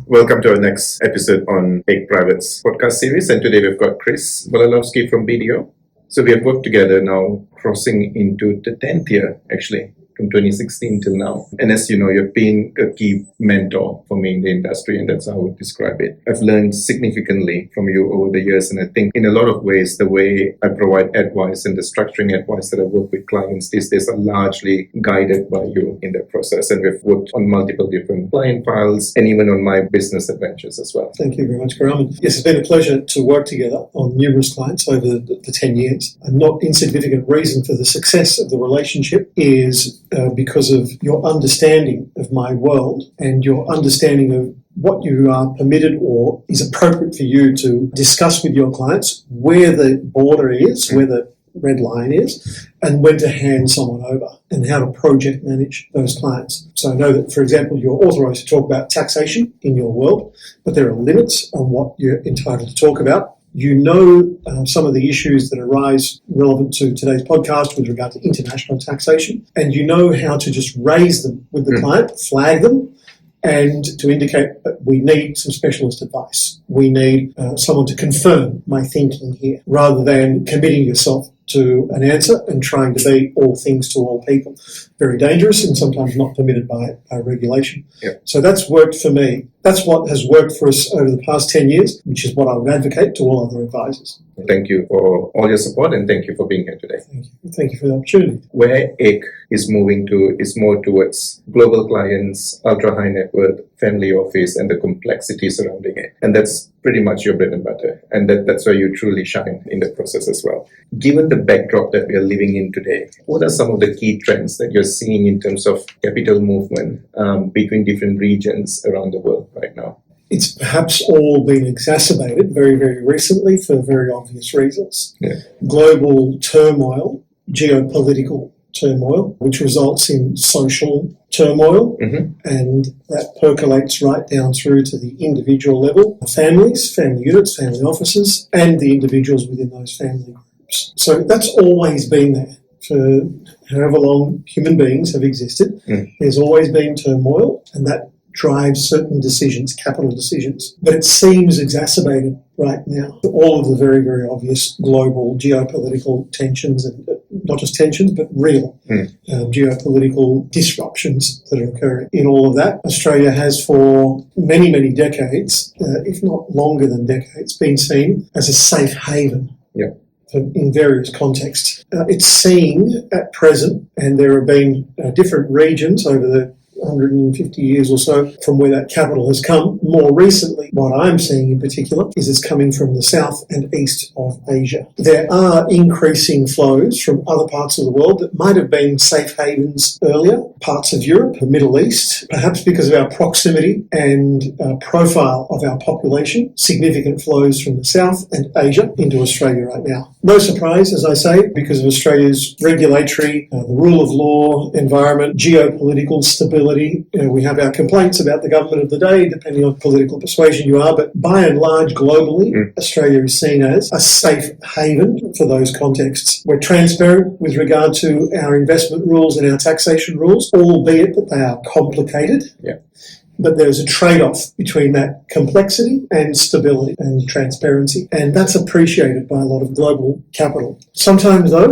Welcome to our next episode on Take Private's podcast series. And today we've got Chris Balalovski from BDO. So we have worked together now, crossing into the 10th year, actually, from 2016 till now. And as you know, you've been a key mentor for me in the industry, and that's how I would describe it. I've learned significantly from you over the years, and I think in a lot of ways, the way I provide advice and the structuring advice that I work with clients these days are largely guided by you in that process. And we've worked on multiple different client files and even on my business adventures as well. Thank you very much, Karam. Yes, it's been a pleasure to work together on numerous clients over the 10 years. A not insignificant reason for the success of the relationship is because of your understanding of my world and your understanding of what you are permitted or is appropriate for you to discuss with your clients, where the border is, where the red line is, and when to hand someone over and how to project manage those clients. So I know that, for example, you're authorised to talk about taxation in your world, but there are limits on what you're entitled to talk about. You know some of the issues that arise relevant to today's podcast with regard to international taxation, and you know how to just raise them with the client, flag them, and to indicate that we need some specialist advice. We need someone to confirm my thinking here, rather than committing yourself to an answer and trying to be all things to all people. Very dangerous and sometimes not permitted by regulation. Yep. So that's worked for me. That's what has worked for us over the past 10 years, which is what I would advocate to all other advisors. Thank you for all your support, and thank you for being here today. Thank you. Thank you for the opportunity. Where AIC is moving to is more towards global clients, ultra-high net worth, family office, and the complexity surrounding it. And that's pretty much your bread and butter. And that's where you truly shine in the process as well. Given the backdrop that we are living in today, what are some of the key trends that you're seeing in terms of capital movement between different regions around the world right now? It's perhaps all been exacerbated very, very recently for very obvious reasons. Yeah. Global turmoil, geopolitical turmoil, which results in social turmoil, and that percolates right down through to the individual level, families, family units, family offices, and the individuals within those family groups. So that's always been there for however long human beings have existed. There's always been turmoil, and that drives certain decisions, capital decisions. But it seems exacerbated right now. All of the very, very obvious global geopolitical tensions, and not just tensions, but real geopolitical disruptions that are occurring. In all of that, Australia has for many, many decades, if not longer than decades, been seen as a safe haven. Yeah. In various contexts. It's seen at present, and there have been different regions over the 150 years or so from where that capital has come. More recently, what I'm seeing in particular is it's coming from the south and east of Asia. There are increasing flows from other parts of the world that might have been safe havens earlier, parts of Europe, the Middle East, perhaps because of our proximity and profile of our population, significant flows from the south and Asia into Australia right now. No surprise, as I say, because of Australia's regulatory, the rule of law, environment, geopolitical stability. We have our complaints about the government of the day, depending on political persuasion you are, but by and large, globally, Australia is seen as a safe haven for those contexts. We're transparent with regard to our investment rules and our taxation rules, albeit that they are complicated. Yeah. But there's a trade-off between that complexity and stability and transparency, and that's appreciated by a lot of global capital. Sometimes, though,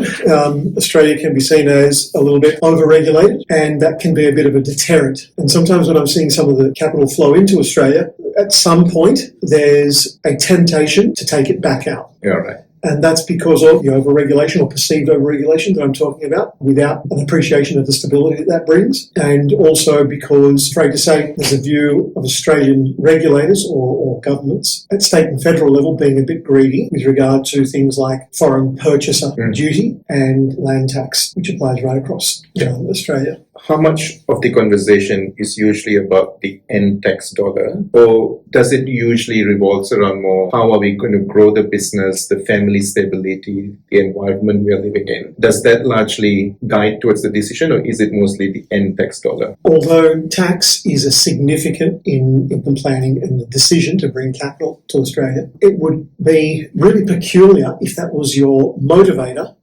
Australia can be seen as a little bit over-regulated, and that can be a bit of a deterrent. And sometimes when I'm seeing some of the capital flow into Australia, at some point, there's a temptation to take it back out. Yeah, right. And that's because of the overregulation or perceived overregulation that I'm talking about, without an appreciation of the stability that brings. And also because, afraid to say, there's a view of Australian regulators or governments at state and federal level being a bit greedy with regard to things like foreign purchaser duty and land tax, which applies right across Australia. How much of the conversation is usually about the end tax dollar, or does it usually revolve around more how are we going to grow the business, the family stability, the environment we are living in? Does that largely guide towards the decision, or is it mostly the end tax dollar? Although tax is a significant in the planning and the decision to bring capital to Australia, it would be really peculiar if that was your motivator,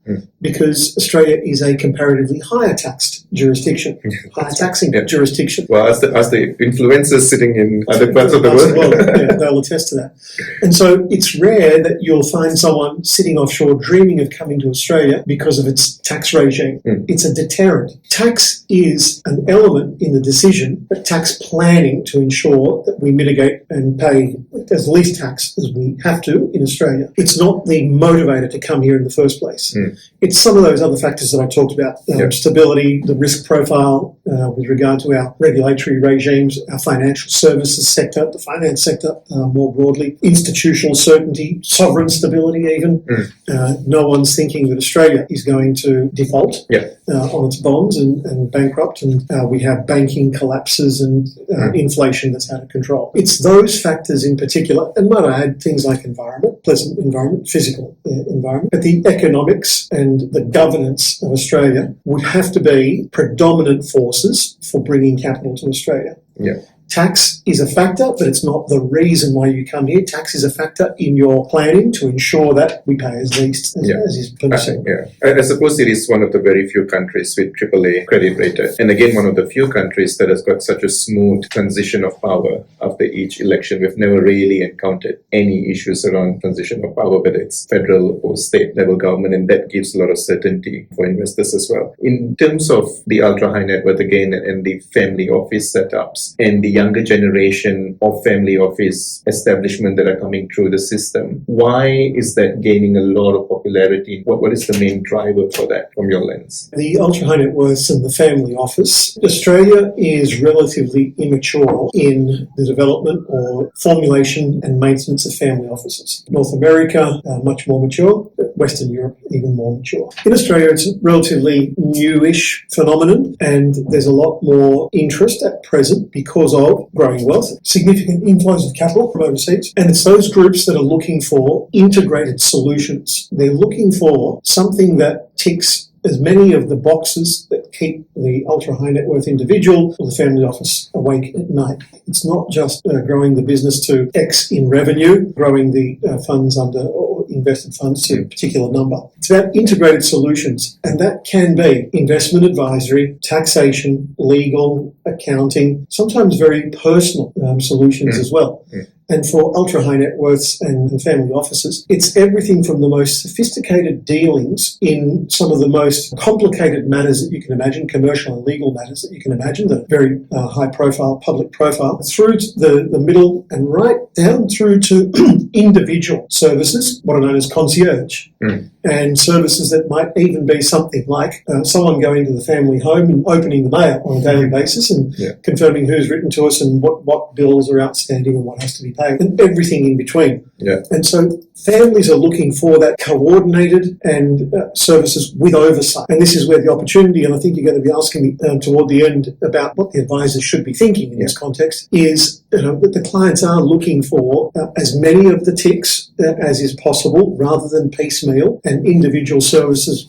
because Australia is a comparatively higher taxed jurisdiction jurisdiction, higher taxing jurisdiction. Well, as the influencers sitting in other parts of the world. Yeah, they'll attest to that. And so it's rare that you'll find someone sitting offshore dreaming of coming to Australia because of its tax regime. It's a deterrent. Tax is an element in the decision, but tax planning to ensure that we mitigate and pay as least tax as we have to in Australia. It's not the motivator to come here in the first place. It's some of those other factors that I talked about, stability, the risk profile with regard to our regulatory regimes, our financial services sector, the finance sector more broadly, institutional certainty, sovereign stability even. No one's thinking that Australia is going to default on its bonds and bankrupt, and we have banking collapses and inflation that's out of control. It's those factors in particular, and might I add things like environment, pleasant environment, physical environment, but the economics and the governance of Australia would have to be predominant forces for bringing capital to Australia. Tax is a factor, but it's not the reason why you come here. Tax is a factor in your planning to ensure that we pay as least as is permissible. I suppose it is one of the very few countries with AAA credit rated. And again, one of the few countries that has got such a smooth transition of power after each election. We've never really encountered any issues around transition of power, whether it's federal or state level government, and that gives a lot of certainty for investors as well. In terms of the ultra high net worth again and the family office setups and the younger generation of family office establishment that are coming through the system, why is that gaining a lot of popularity? What is the main driver for that from your lens? The ultra high net worths and the family office. Australia is relatively immature in the development or formulation and maintenance of family offices. North America, much more mature. Western Europe, even more mature. In Australia, it's a relatively newish phenomenon, and there's a lot more interest at present because of growing wealth, significant inflows of capital from overseas, and it's those groups that are looking for integrated solutions. They're looking for something that ticks as many of the boxes that keep the ultra-high net worth individual or the family office awake at night. It's not just growing the business to X in revenue, growing the funds under or invested funds to a particular number. It's about integrated solutions, and that can be investment advisory, taxation, legal, accounting, sometimes very personal solutions as well. And for ultra-high net worths and family offices, it's everything from the most sophisticated dealings in some of the most complicated matters that you can imagine, commercial and legal matters that you can imagine, that are very high profile, public profile, through to the middle and right down through to individual services, what are known as concierge. And services that might even be something like someone going to the family home and opening the mail on a daily basis and confirming who's written to us and what bills are outstanding and what has to be paid, and everything in between. And so families are looking for that coordinated and services with oversight. And this is where the opportunity, and I think you're going to be asking me toward the end about what the advisors should be thinking in this context, is that the clients are looking for as many of the ticks as is possible, rather than piecemeal and individual services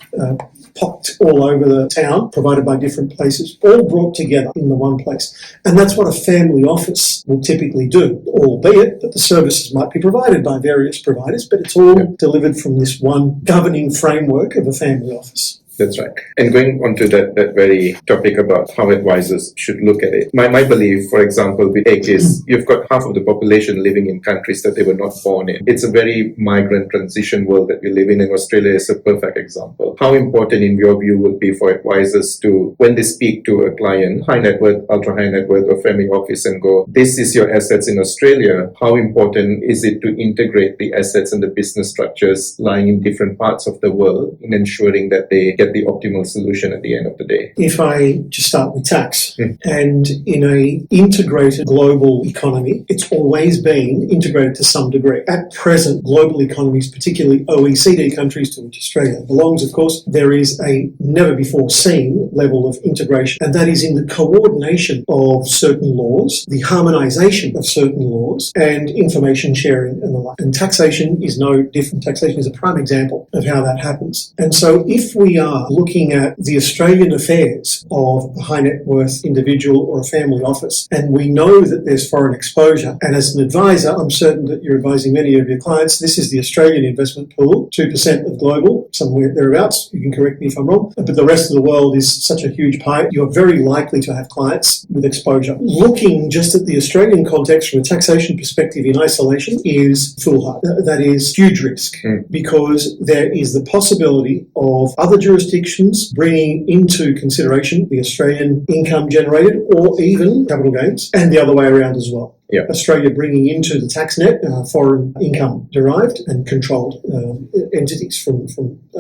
popped all over the town, provided by different places, all brought together in the one place. And that's what a family office will typically do, albeit that the services might be provided by various providers, but it's all delivered from this one governing framework of a family office. That's right. And going on to that very topic about how advisors should look at it. My belief, for example, with AIC is you've got half of the population living in countries that they were not born in. It's a very migrant transition world that we live in, and Australia is a perfect example. How important, in your view, would be for advisors to, when they speak to a client, high net worth, ultra high net worth, or family office, and go, this is your assets in Australia, how important is it to integrate the assets and the business structures lying in different parts of the world in ensuring that they get the optimal solution at the end of the day? If I just start with tax, and in a integrated global economy, it's always been integrated to some degree. At present, global economies, particularly OECD countries to which Australia belongs, of course, there is a never before seen level of integration, and that is in the coordination of certain laws, the harmonisation of certain laws, and information sharing and the like. And taxation is no different. Taxation is a prime example of how that happens. And so if we are are looking at the Australian affairs of a high net worth individual or a family office, and we know that there's foreign exposure, and as an advisor, I'm certain that you're advising many of your clients, this is the Australian investment pool, 2% of global, somewhere thereabouts, you can correct me if I'm wrong, but the rest of the world is such a huge pie, you're very likely to have clients with exposure. Looking just at the Australian context from a taxation perspective in isolation is foolhardy. That is huge risk because there is the possibility of other jurisdictions bringing into consideration the Australian income generated or even capital gains, and the other way around as well. Yeah. Australia bringing into the tax net foreign income derived and controlled entities from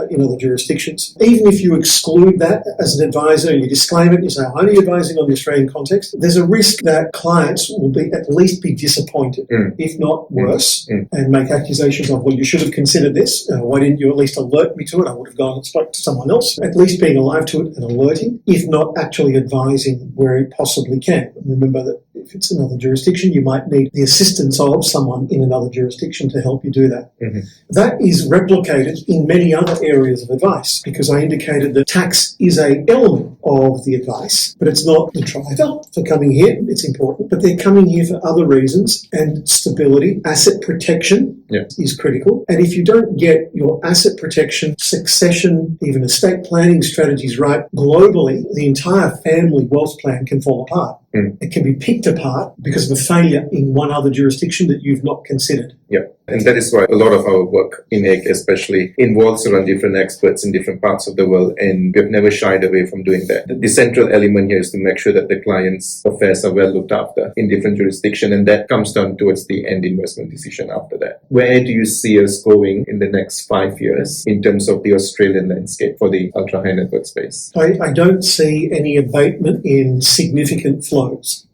in other jurisdictions. Even if you exclude that as an advisor and you disclaim it, you say, I'm only advising on the Australian context, there's a risk that clients will be at least be disappointed, if not worse, and make accusations of, well, you should have considered this. Why didn't you at least alert me to it? I would have gone and spoke to someone else. At least being alive to it and alerting, if not actually advising where it possibly can. Remember that if it's another jurisdiction, you might need the assistance of someone in another jurisdiction to help you do that. That is replicated in many other areas of advice, because I indicated that tax is an element of the advice, but it's not the driver for coming here. It's important, but they're coming here for other reasons, and stability, asset protection is critical. And if you don't get your asset protection, succession, even estate planning strategies right globally, the entire family wealth plan can fall apart. It can be picked apart because of a failure in one other jurisdiction that you've not considered. Yeah, and that is why a lot of our work in AIC especially involves around different experts in different parts of the world, and we've never shied away from doing that. The central element here is to make sure that the client's affairs are well looked after in different jurisdictions, and that comes down towards the end investment decision after that. Where do you see us going in the next 5 years in terms of the Australian landscape for the ultra-high net worth space? I don't see any abatement in significant flows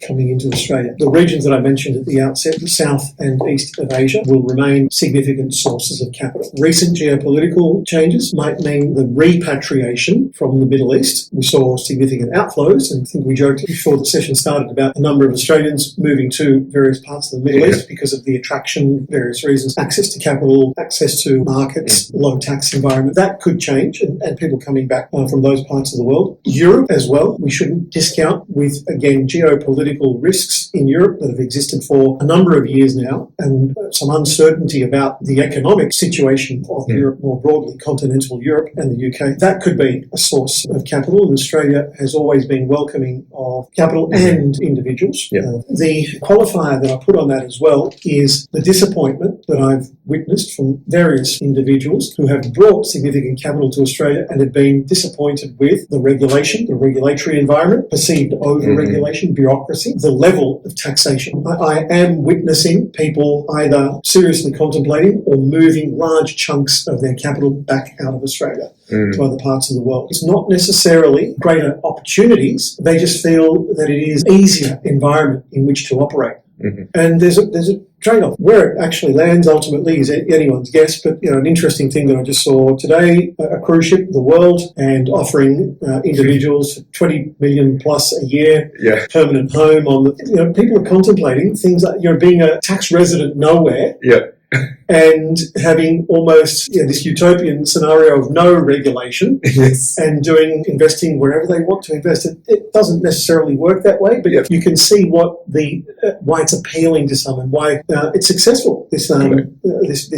coming into Australia. The regions that I mentioned at the outset, the south and east of Asia, will remain significant sources of capital. Recent geopolitical changes might mean the repatriation from the Middle East. We saw significant outflows, and I think we joked before the session started about a number of Australians moving to various parts of the Middle East because of the attraction, various reasons, access to capital, access to markets, low tax environment. That could change, and people coming back from those parts of the world. Europe as well, we shouldn't discount with, again, geopolitical risks in Europe that have existed for a number of years now, and some uncertainty about the economic situation of Europe more broadly, continental Europe and the UK. That could be a source of capital, and Australia has always been welcoming of capital and individuals. The qualifier that I put on that as well is the disappointment that I've witnessed from various individuals who have brought significant capital to Australia and have been disappointed with the regulation, the regulatory environment, perceived over-regulation, bureaucracy, the level of taxation. I am witnessing people either seriously contemplating or moving large chunks of their capital back out of Australia to other parts of the world. It's not necessarily greater opportunities. They just feel that it is an easier environment in which to operate. And there's a trade-off. Where it actually lands ultimately is anyone's guess, but an interesting thing that I just saw today, a cruise ship, the World, and offering individuals 20 million plus a year permanent home on the, people are contemplating things like, being a tax resident nowhere. And having almost this utopian scenario of no regulation and investing wherever they want to invest. It doesn't necessarily work that way, but you can see why it's appealing to some and why it's successful, this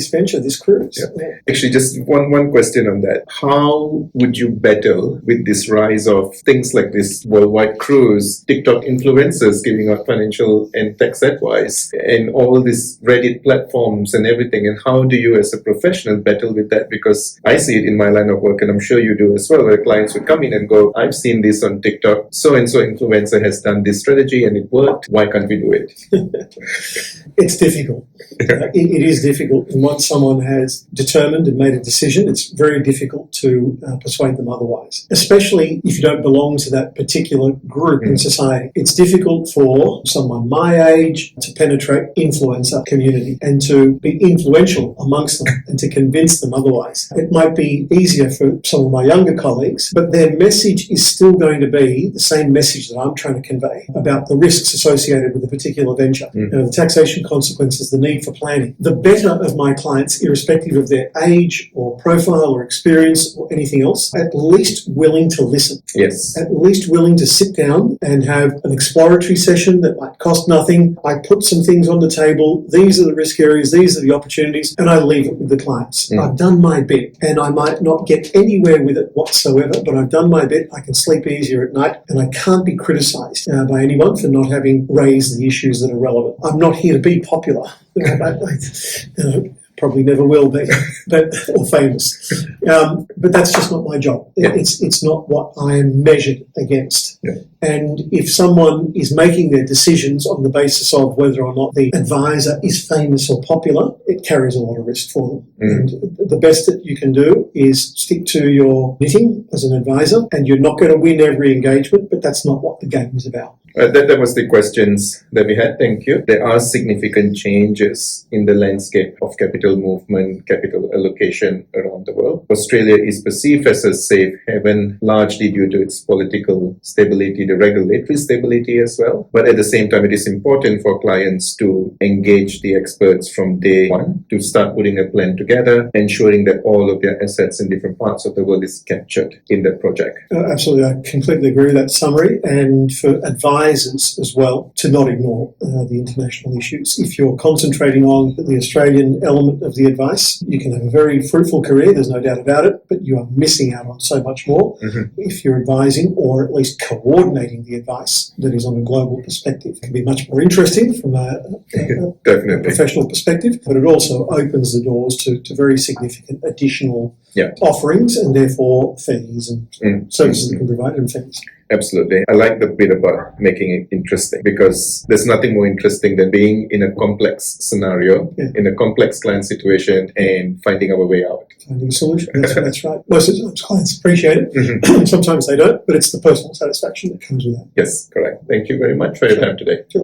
venture, this cruise. Actually, just one question on that. How would you battle with this rise of things like this worldwide cruise, TikTok influencers giving out financial and tax advice, and all these Reddit platforms and everything? And how do you as a professional battle with that? Because I see it in my line of work, and I'm sure you do as well, where clients would come in and go, I've seen this on TikTok, so-and-so influencer has done this strategy and it worked, why can't we do it? It's difficult. It is difficult. And once someone has determined and made a decision, it's very difficult to persuade them otherwise, especially if you don't belong to that particular group in society. It's difficult for someone my age to penetrate influencer community and to be influenced influential amongst them and to convince them otherwise. It might be easier for some of my younger colleagues, but their message is still going to be the same message that I'm trying to convey about the risks associated with a particular venture, the taxation consequences, the need for planning. The better of my clients, irrespective of their age or profile or experience or anything else, at least willing to listen. Yes. At least willing to sit down and have an exploratory session that might cost nothing. I put some things on the table. These are the risk areas. These are the opportunities. And I leave it with the clients. I've done my bit, and I might not get anywhere with it whatsoever, but I've done my bit. I can sleep easier at night, and I can't be criticised by anyone for not having raised the issues that are relevant. I'm not here to be popular. Probably never will be, or famous. But that's just not my job. It's not what I am measured against. And if someone is making their decisions on the basis of whether or not the advisor is famous or popular, it carries a lot of risk for them. And the best that you can do is stick to your knitting as an advisor, and you're not going to win every engagement, but that's not what the game is about. That was the questions that we had. Thank you. There are significant changes in the landscape of capital movement, capital allocation around the world. Australia is perceived as a safe haven, largely due to its political stability, the regulatory stability as well. But at the same time, it is important for clients to engage the experts from day one to start putting a plan together, ensuring that all of their assets in different parts of the world is captured in that project. Absolutely. I completely agree with that summary. And for advisors as well, to not ignore the international issues. If you're concentrating on the Australian element of the advice, you can have a very fruitful career, there's no doubt about it, but you are missing out on so much more if you're advising or at least coordinating the advice that is on a global perspective. It can be much more interesting from a professional perspective, but it also opens the doors to very significant additional offerings and therefore fees and services that can provide and fees. Absolutely. I like the bit about making it interesting, because there's nothing more interesting than being in a complex scenario, in a complex client situation, and finding our way out. Finding a solution. That's right. Most of the times clients appreciate it. Sometimes they don't, but it's the personal satisfaction that comes with that. Yes, correct. Thank you very much for your time today. Sure.